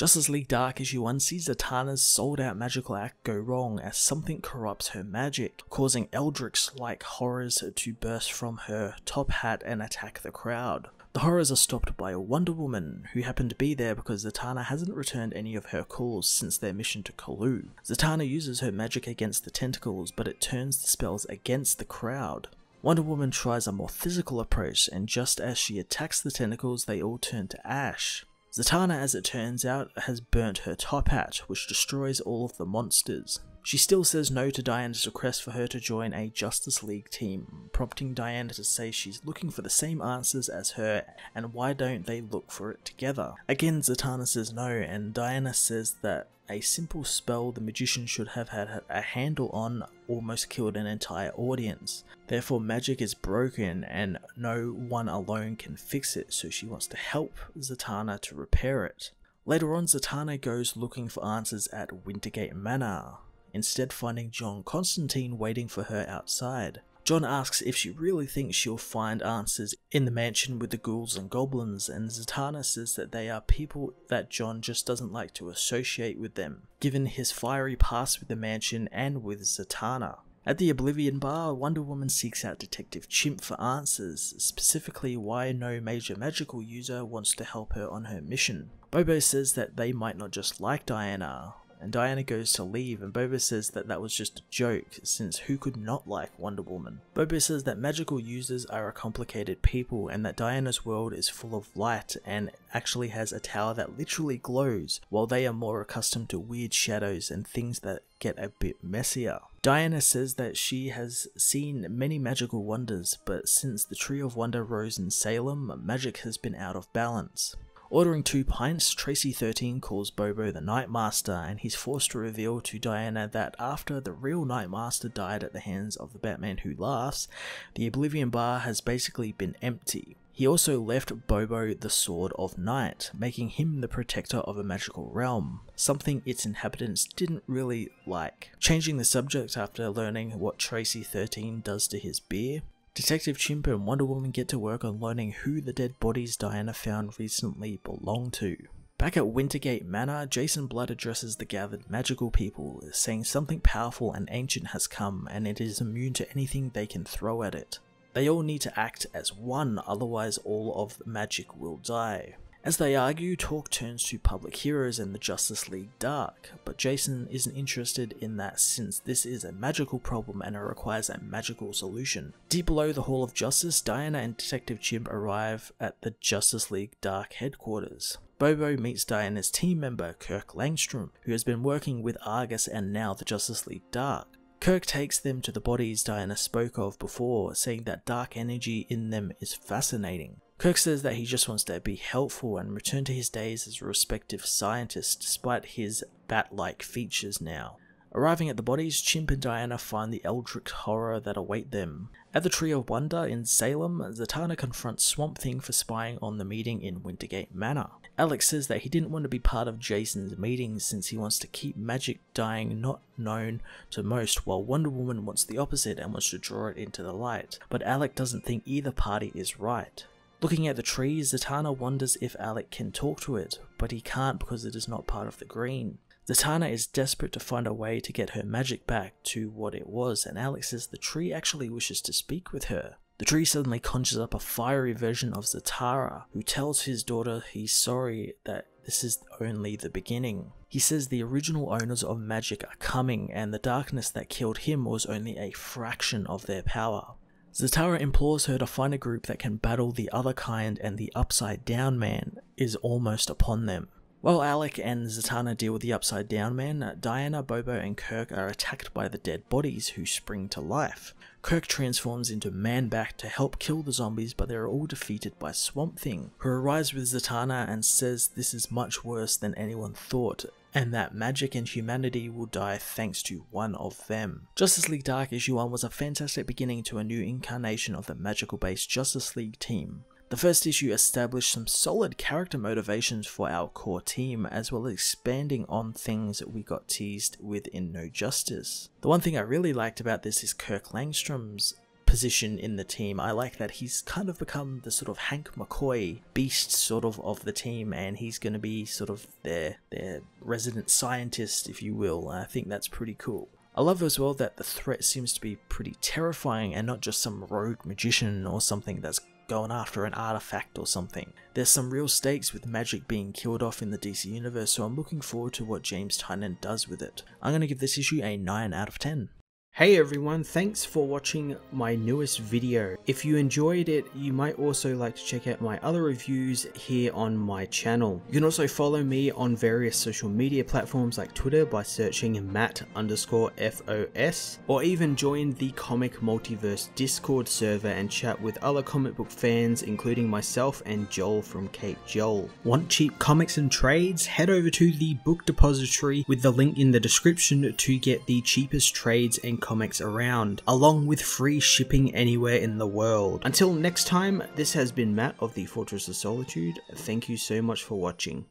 Justice League Dark Issue 1 sees Zatanna's sold out magical act go wrong as something corrupts her magic, causing Eldritch-like horrors to burst from her top hat and attack the crowd. The horrors are stopped by Wonder Woman, who happened to be there because Zatanna hasn't returned any of her calls since their mission to Colu. Zatanna uses her magic against the tentacles, but it turns the spells against the crowd. Wonder Woman tries a more physical approach, and just as she attacks the tentacles, they all turn to ash. Zatanna, as it turns out, has burnt her top hat, which destroys all of the monsters. She still says no to Diana's request for her to join a Justice League team, prompting Diana to say she's looking for the same answers as her and why don't they look for it together. Again, Zatanna says no, and Diana says that a simple spell the magician should have had a handle on almost killed an entire audience. Therefore magic is broken and no one alone can fix it, so she wants to help Zatanna to repair it. Later on, Zatanna goes looking for answers at Wintergate Manor, instead finding John Constantine waiting for her outside. John asks if she really thinks she'll find answers in the mansion with the ghouls and goblins, and Zatanna says that they are people that John just doesn't like to associate with them, given his fiery past with the mansion and with Zatanna. At the Oblivion Bar, Wonder Woman seeks out Detective Chimp for answers, specifically why no major magical user wants to help her on her mission. Bobo says that they might not just like Diana, and Diana goes to leave, and Bobo says that that was just a joke, since who could not like Wonder Woman? Bobo says that magical users are a complicated people, and that Diana's world is full of light and actually has a tower that literally glows, while they are more accustomed to weird shadows and things that get a bit messier. Diana says that she has seen many magical wonders, but since the Tree of Wonder rose in Salem, magic has been out of balance. Ordering 2 pints, Tracy 13 calls Bobo the Nightmaster, and he's forced to reveal to Diana that after the real Nightmaster died at the hands of the Batman Who Laughs, the Oblivion Bar has basically been empty. He also left Bobo the Sword of Night, making him the protector of a magical realm, something its inhabitants didn't really like. Changing the subject after learning what Tracy 13 does to his beer, Detective Chimp and Wonder Woman get to work on learning who the dead bodies Diana found recently belong to. Back at Wintergate Manor, Jason Blood addresses the gathered magical people, saying something powerful and ancient has come and it is immune to anything they can throw at it. They all need to act as one, otherwise all of the magic will die. As they argue, talk turns to public heroes and the Justice League Dark, but Jason isn't interested in that since this is a magical problem and it requires a magical solution. Deep below the Hall of Justice, Diana and Detective Chimp arrive at the Justice League Dark headquarters. Bobo meets Diana's team member, Kirk Langstrom, who has been working with Argus and now the Justice League Dark. Kirk takes them to the bodies Diana spoke of before, saying that dark energy in them is fascinating. Kirk says that he just wants to be helpful and return to his days as a respected scientist despite his bat-like features now. Arriving at the bodies, Chimp and Diana find the eldritch horror that await them. At the Tree of Wonder in Salem, Zatanna confronts Swamp Thing for spying on the meeting in Wintergate Manor. Alex says that he didn't want to be part of Jason's meeting since he wants to keep magic dying not known to most, while Wonder Woman wants the opposite and wants to draw it into the light. But Alec doesn't think either party is right. Looking at the tree, Zatanna wonders if Alec can talk to it, but he can't because it is not part of the green. Zatanna is desperate to find a way to get her magic back to what it was, and Alec says the tree actually wishes to speak with her. The tree suddenly conjures up a fiery version of Zatara, who tells his daughter he's sorry that this is only the beginning. He says the original owners of magic are coming, and the darkness that killed him was only a fraction of their power. Zatara implores her to find a group that can battle the other kind, and the Upside Down Man is almost upon them. While Alec and Zatanna deal with the Upside Down Man, Diana, Bobo and Kirk are attacked by the dead bodies who spring to life. Kirk transforms into Man-Bat to help kill the zombies, but they are all defeated by Swamp Thing, who arrives with Zatanna and says this is much worse than anyone thought, and that magic and humanity will die thanks to one of them. Justice League Dark Issue 1 was a fantastic beginning to a new incarnation of the magical-based Justice League team. The first issue established some solid character motivations for our core team, as well as expanding on things we got teased with in No Justice. The one thing I really liked about this is Kirk Langstrom's position in the team. I like that he's kind of become the sort of Hank McCoy beast sort of the team, and he's going to be sort of their resident scientist, if you will. I think that's pretty cool. I love as well that the threat seems to be pretty terrifying and not just some rogue magician or something that's going after an artifact or something. There's some real stakes with magic being killed off in the DC universe, so I'm looking forward to what James Tynion does with it. I'm going to give this issue a 9 out of 10. Hey everyone, thanks for watching my newest video. If you enjoyed it, you might also like to check out my other reviews here on my channel. You can also follow me on various social media platforms like Twitter by searching Matt_FOS, or even join the Comic Multiverse Discord server and chat with other comic book fans, including myself and Joel from Cape Joel. Want cheap comics and trades? Head over to the Book Depository with the link in the description to get the cheapest trades and comics around, along with free shipping anywhere in the world. Until next time, this has been Matt of the Fortress of Solitude. Thank you so much for watching.